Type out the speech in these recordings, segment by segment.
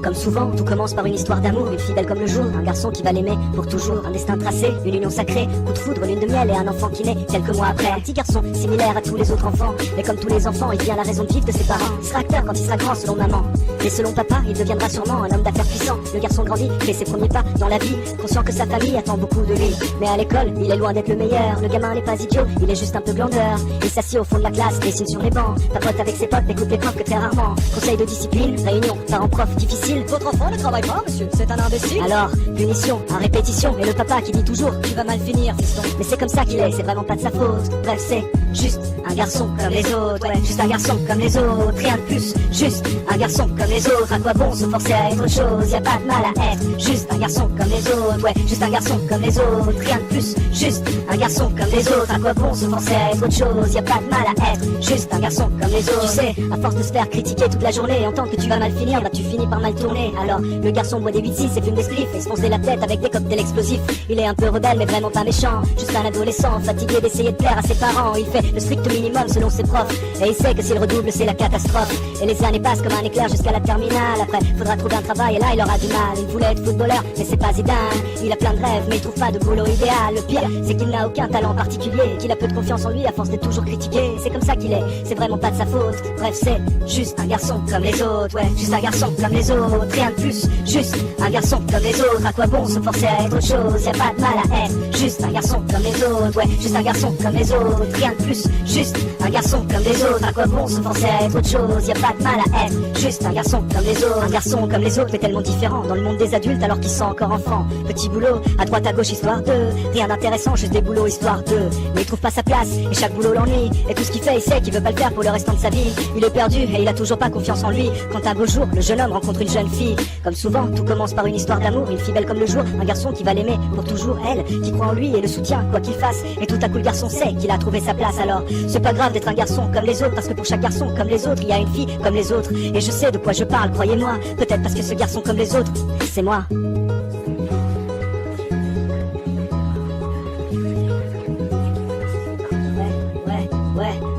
Comme souvent, tout commence par une histoire d'amour, une fille belle comme le jour, un garçon qui va l'aimer pour toujours, un destin tracé, une union sacrée, coup de foudre, lune de miel et un enfant qui naît quelques mois après. Un petit garçon similaire à tous les autres enfants, mais comme tous les enfants, il devient la raison de vivre de ses parents. Il sera acteur quand il sera grand selon maman, mais selon papa, il deviendra sûrement un homme d'affaires puissant. Le garçon grandit, fait ses premiers pas dans la vie, conscient que sa famille attend beaucoup de lui. Mais à l'école, il est loin d'être le meilleur, le gamin n'est pas idiot, il est juste un peu glandeur. Il s'assied au fond de la classe, dessine sur les bancs, papote avec ses potes, écoute les profs que très rarement. Conseil de discipline, réunion, parents-prof difficile. Votre enfant ne travaille pas, monsieur, c'est un imbécile. Alors, punition, à répétition, et le papa qui dit toujours tu vas mal finir, fiston. Mais c'est comme ça qu'il est, c'est vraiment pas de sa faute. Bref, c'est juste un garçon comme les autres, ouais, juste un garçon comme les autres, rien de plus, juste un garçon comme les autres. À quoi bon se forcer à être autre chose, y a pas de mal à être juste un garçon comme les autres, ouais, juste un garçon comme les autres, rien de plus, juste un garçon comme les autres. À quoi bon se forcer à être autre chose, y a pas de mal à être juste un garçon comme les autres. Tu sais, à force de se faire critiquer toute la journée, entendre que tu vas mal finir, bah tu finis par mal tourner. Alors, le garçon boit des 8-6 et fume des spliffs et se foncer la tête avec des cocktails explosifs. Il est un peu rebelle mais vraiment pas méchant, juste un adolescent fatigué d'essayer de plaire à ses parents. Il fait le strict minimum selon ses profs et il sait que s'il redouble c'est la catastrophe. Et les années passent comme un éclair jusqu'à la terminale. Après faudra trouver un travail et là il aura du mal. Il voulait être footballeur mais c'est pas Zidane. Il a plein de rêves mais il trouve pas de boulot idéal. Le pire c'est qu'il n'a aucun talent particulier, qu'il a peu de confiance en lui à force d'être toujours critiqué. C'est comme ça qu'il est, c'est vraiment pas de sa faute. Bref, c'est juste un garçon comme les autres, ouais, juste un garçon comme les autres, rien de plus, juste un garçon comme les autres. À quoi bon se forcer à être autre chose, y a pas de mal à être juste un garçon comme les autres, ouais, juste un garçon comme les autres, rien de plus, juste un garçon comme les autres. À quoi bon se forcer à être autre chose, y a pas de mal à être juste un garçon comme les autres. Un garçon comme les autres mais tellement différent dans le monde des adultes alors qu'ils sont encore enfants. Petit boulot, à droite à gauche histoire de rien d'intéressant, juste des boulots histoire de. Mais il trouve pas sa place et chaque boulot l'ennuie. Et tout ce qu'il fait il sait qu'il veut pas le faire pour le restant de sa vie. Il est perdu et il a toujours pas confiance en lui. Quand un beau jour le jeune homme rencontre une jeune fille, comme souvent tout commence par une histoire d'amour, une fille belle comme le jour, un garçon qui va l'aimer pour toujours, elle qui croit en lui et le soutient quoi qu'il fasse. Et tout à coup le garçon sait qu'il a trouvé sa place. Alors c'est pas grave d'être un garçon comme les autres, parce que pour chaque garçon comme les autres il y a une fille comme les autres. Et je sais de quoi je parle, croyez-moi, peut-être parce que ce garçon comme les autres, c'est moi.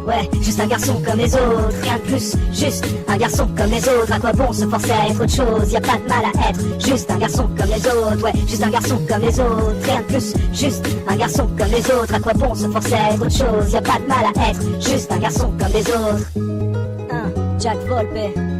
Ouais, juste un garçon comme les autres, rien de plus, juste un garçon comme les autres. À quoi bon se forcer à être autre chose, y a pas de mal à être juste un garçon comme les autres, ouais, juste un garçon comme les autres, rien de plus, juste un garçon comme les autres. À quoi bon se forcer à être autre chose, y a pas de mal à être juste un garçon comme les autres. Jack Volpe.